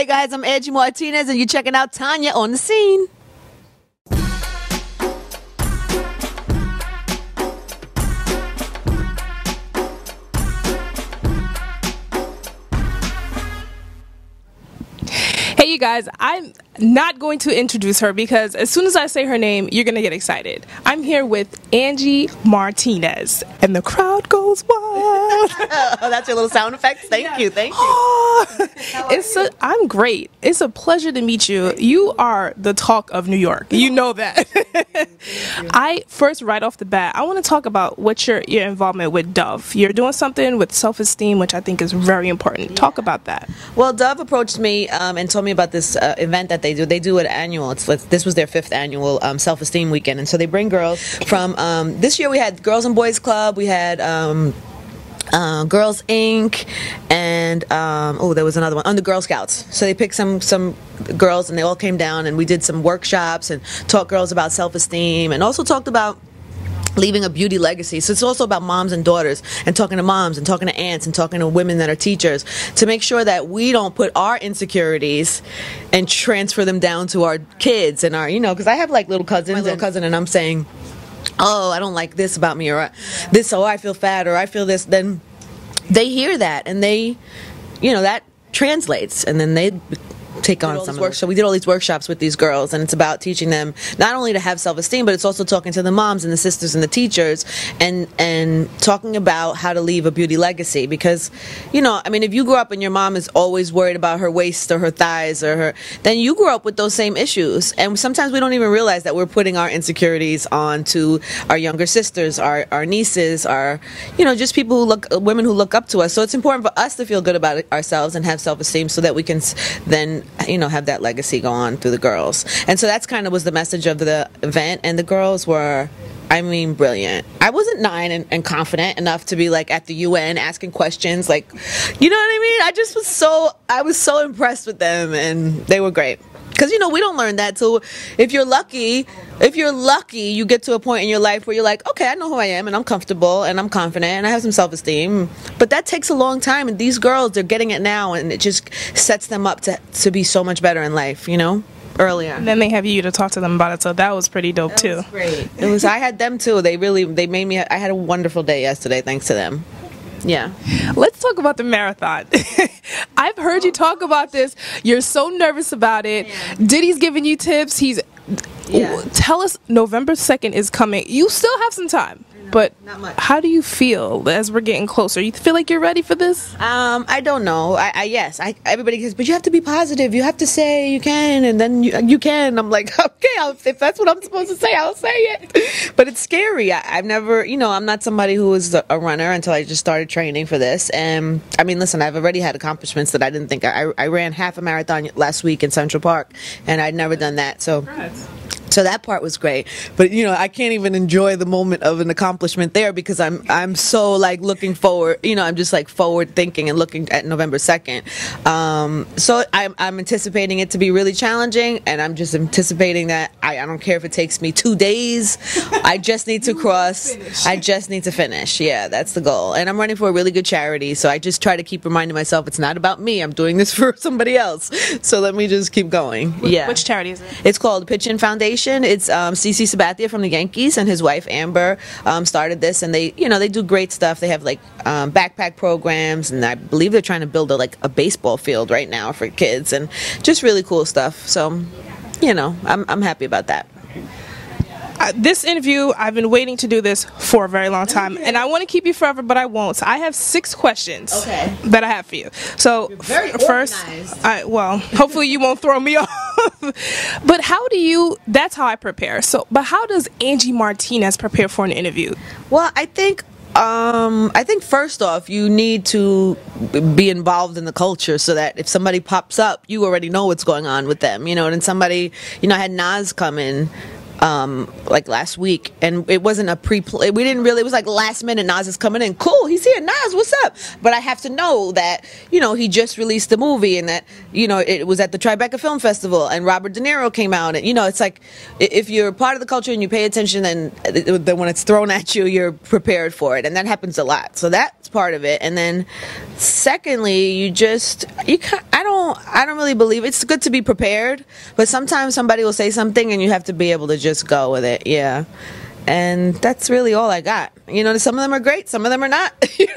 Hey guys, I'm Angie Martinez, and you're checking out Tanya on the Scene. Hey you guys, I'm not going to introduce her because as soon as I say her name, you're going to get excited. I'm here with Angie Martinez, and the crowd goes wild. Oh, that's your little sound effects? Thank you. I'm great. It's a pleasure to meet you. You are the talk of New York. You know that. Right off the bat, I want to talk about what your involvement with Dove. You're doing something with self-esteem, which I think is very important. Talk about that. Well, Dove approached me and told me about this event that they do. They do it annual. This was their 5th annual self-esteem weekend, and so they bring girls from. This year we had Girls and Boys Club. We had. Girls Inc. and there was another one on the Girl Scouts. So they picked some girls and they all came down and we did some workshops and taught girls about self-esteem and also talked about leaving a beauty legacy. So it's also about moms and daughters and talking to moms and talking to aunts and talking to women that are teachers to make sure that we don't put our insecurities and transfer them down to our kids and our, because I have like little cousins, my little cousin, and I'm saying, oh, I don't like this about me, or this, oh, I feel fat, or I feel this, then they hear that and they, that translates, and then they take on some work. So we did all these workshops with these girls, and it's about teaching them not only to have self-esteem, but it's also talking to the moms and the sisters and the teachers and talking about how to leave a beauty legacy. Because, if you grew up and your mom is always worried about her waist or her thighs then you grew up with those same issues. And sometimes we don't even realize that we're putting our insecurities onto our younger sisters, our nieces, our, just women who look up to us. So it's important for us to feel good about ourselves and have self-esteem so that we can then have that legacy go on through the girls. And so that's kind of was the message of the event, and the girls were, brilliant. I wasn't 9 and confident enough to be like at the UN asking questions, like, you know what I mean? I was so impressed with them, and they were great. Because, we don't learn that till if you're lucky, you get to a point in your life where you're like, okay, I know who I am, and I'm comfortable, and I'm confident, and I have some self-esteem. But that takes a long time, and these girls, they're getting it now, and it just sets them up to be so much better in life, earlier. And then they have you to talk to them about it, so that was pretty dope, too. That was great. I had them, too. They made me, I had a wonderful day yesterday, thanks to them. Yeah. Let's talk about the marathon. I've heard you talk about this. You're so nervous about it. Yeah. Diddy's giving you tips. Tell us, November 2nd is coming. You still have some time. But not much. How do you feel as we're getting closer? You feel like you're ready for this? I don't know. Yes. Everybody says, but you have to be positive. You have to say you can, and then you can. I'm like, okay, if that's what I'm supposed to say, I'll say it. But it's scary. I've never, I'm not somebody who was a runner until I just started training for this. And listen, I've already had accomplishments that I didn't think. I ran half a marathon last week in Central Park, and I'd never done that. So that part was great, but I can't even enjoy the moment of an accomplishment there because I'm so like looking forward. I'm just like forward thinking and looking at November 2nd. So I'm anticipating it to be really challenging, and I'm just anticipating that I don't care if it takes me 2 days. I just need to cross. I just need to finish. Yeah, that's the goal. And I'm running for a really good charity, so I just try to keep reminding myself it's not about me. I'm doing this for somebody else. So let me just keep going. Yeah. Which charity is it? It's called Pitch In Foundation. It's CC Sabathia from the Yankees and his wife Amber started this, and they do great stuff. They have like backpack programs, and I believe they're trying to build a baseball field right now for kids, and just really cool stuff. So I'm happy about that. This interview, I've been waiting to do this for a very long time, and I want to keep you forever, but I won't. So I have 6 questions that I have for you. So first, hopefully you won't throw me off. But that's how I prepare. But how does Angie Martinez prepare for an interview? Well, I think first off, you need to be involved in the culture so that if somebody pops up, you already know what's going on with them, and somebody, I had Nas come in like last week, and it wasn't a pre-play. We didn't really. It was like last minute. Nas is coming in. Cool, he's here. Nas, what's up? But I have to know that he just released the movie, and that it was at the Tribeca Film Festival, and Robert De Niro came out, and it's like if you're part of the culture and you pay attention, then when it's thrown at you, you're prepared for it, and that happens a lot. So that's part of it. And then secondly, I I don't really believe it's good to be prepared, but sometimes somebody will say something and you have to be able to just go with it. Yeah. And that's really all I got. You know, some of them are great, some of them are not.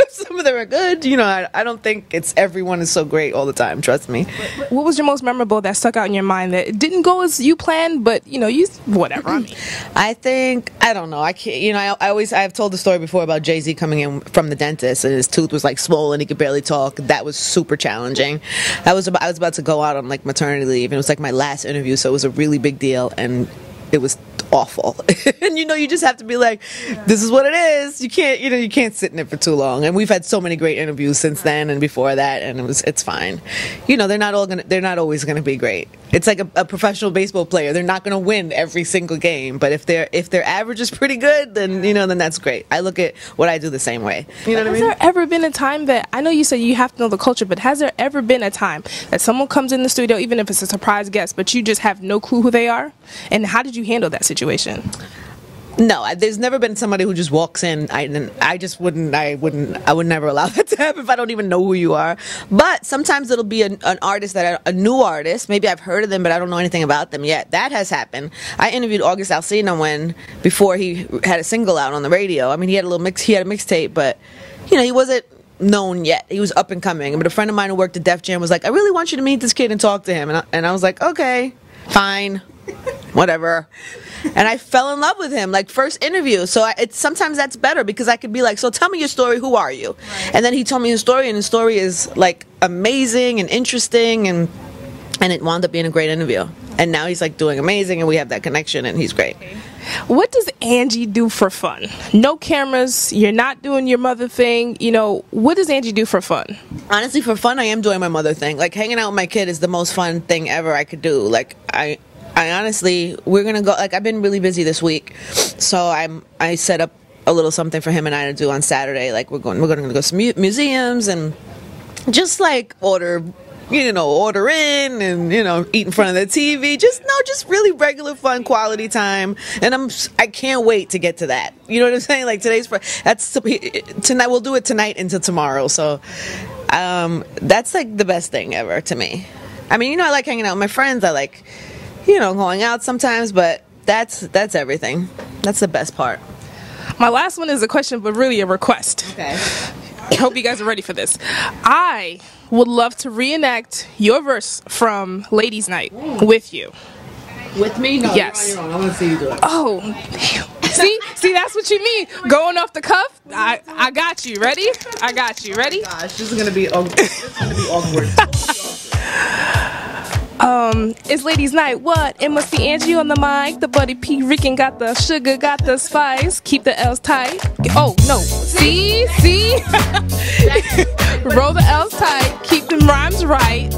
Some of them are good. You know, I don't think everyone is so great all the time, trust me. What was your most memorable that stuck out in your mind that it didn't go as you planned, but, you know, whatever. I mean. I don't know. I can't, you know, I've told the story before about Jay-Z coming in from the dentist and his tooth was like swollen, he could barely talk. That was super challenging. I was about to go out on like maternity leave, and it was like my last interview, so it was a really big deal, and it was awful. And you know, you just have to be like, this is what it is. You can't sit in it for too long. And we've had so many great interviews since then and before that, and it's fine. You know, they're not always gonna be great. It's like a professional baseball player. They're not gonna win every single game, but if their average is pretty good, then then that's great. I look at what I do the same way. You know what I mean? Has there ever been a time that, I know you said you have to know the culture, but has there ever been a time that someone comes in the studio, even if it's a surprise guest, but you just have no clue who they are? And how did you handle that situation? No, there's never been somebody who just walks in. I would never allow that to happen if I don't even know who you are. But sometimes it'll be an artist a new artist. Maybe I've heard of them, but I don't know anything about them yet. That has happened. I interviewed August Alsina before he had a single out on the radio. I mean, he had a mixtape, but he wasn't known yet. He was up and coming. But a friend of mine who worked at Def Jam was like, I really want you to meet this kid and talk to him. And I was like, okay, fine. Whatever. And I fell in love with him, like, first interview. So sometimes that's better, because I could be like, so tell me your story, who are you? Right. And then he told me his story, and his story is like amazing and interesting, and it wound up being a great interview. And now he's like doing amazing, and we have that connection, and he's great. What does Angie do for fun? No cameras, you're not doing your mother thing. What does Angie do for fun? Honestly, for fun, I am doing my mother thing. Like, hanging out with my kid is the most fun thing ever I could do. Like, I honestly, we're gonna go. Like, I've been really busy this week, so I set up a little something for him and I to do on Saturday. Like, we're gonna go to some museums and just like order in and eat in front of the TV. Just really regular fun, quality time. And I can't wait to get to that. You know what I'm saying? Like, tonight. We'll do it tonight into tomorrow. So that's like the best thing ever to me. I mean, I like hanging out with my friends. I like going out sometimes, but that's everything. That's the best part. My last one is a question, but really a request. Okay. I hope you guys are ready for this. I would love to reenact your verse from Ladies' Night with you. With me? No, yes. You're on your own. I want to see you do it. Oh, see, that's what you mean. Going off the cuff. I got you. Ready? I got you. Ready? Oh gosh, this is gonna be awkward. It's Ladies' Night. What? It must be Angie on the mic. The Buddy P. Rican got the sugar, got the spice. Keep the L's tight. Oh no. See. Roll the L's tight. Keep them rhymes right.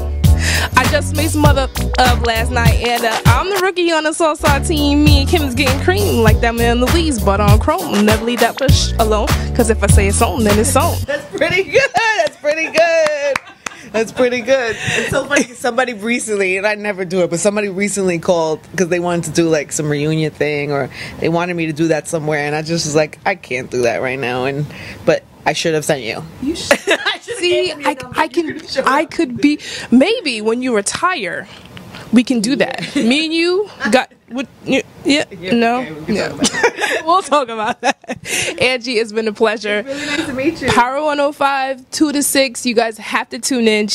I just made some mother of last night, and I'm the rookie on the Southside team. Me and Kim is getting cream like that man Louise, but on chrome. Never leave that push alone, cause if I say it's on, then it's on. That's pretty good. That's pretty good. It's so funny. Somebody recently, and I never do it, but somebody recently called because they wanted to do like some reunion thing, or they wanted me to do that somewhere, and I just was like, I can't do that right now. But I should have sent you. You should. See, I could be, maybe when you retire, we can do that. Me and you got. No. We'll talk about that. Angie, it's been a pleasure. It's really nice to meet you. Power 105, 2 to 6. You guys have to tune in.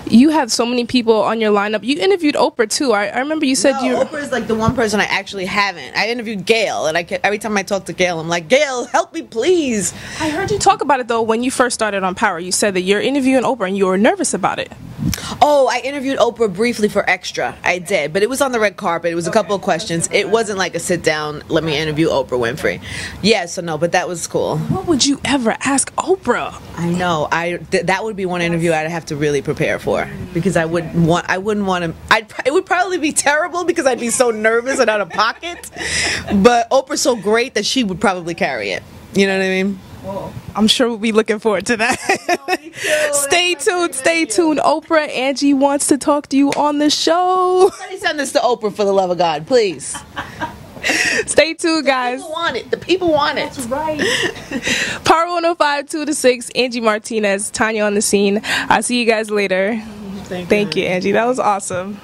You have so many people on your lineup. You interviewed Oprah too. I remember you said Oprah is like the one person I actually haven't. I interviewed Gail, and every time I talk to Gail, I'm like, Gail, help me, please. I heard you talk about it though when you first started on Power. You said that you're interviewing Oprah and you were nervous about it. Oh, I interviewed Oprah briefly for Extra. I did, but it was on the red carpet. It was a couple of questions. It wasn't like a sit down, let me interview Oprah Winfrey. Yeah, so no, but that was cool. What would you ever ask Oprah? I know. That would be one interview I'd have to really prepare for, because I wouldn't want to. It would probably be terrible because I'd be so nervous and out of pocket. But Oprah's so great that she would probably carry it. You know what I mean? I'm sure we'll be looking forward to that. Stay tuned. Oprah, Angie wants to talk to you on the show. Somebody send this to Oprah, for the love of God, please. Stay tuned, guys. The people want it. That's right. Power 105, 2 to 6, Angie Martinez, Tanya on the scene. I'll see you guys later. Thank you, Angie. That was awesome.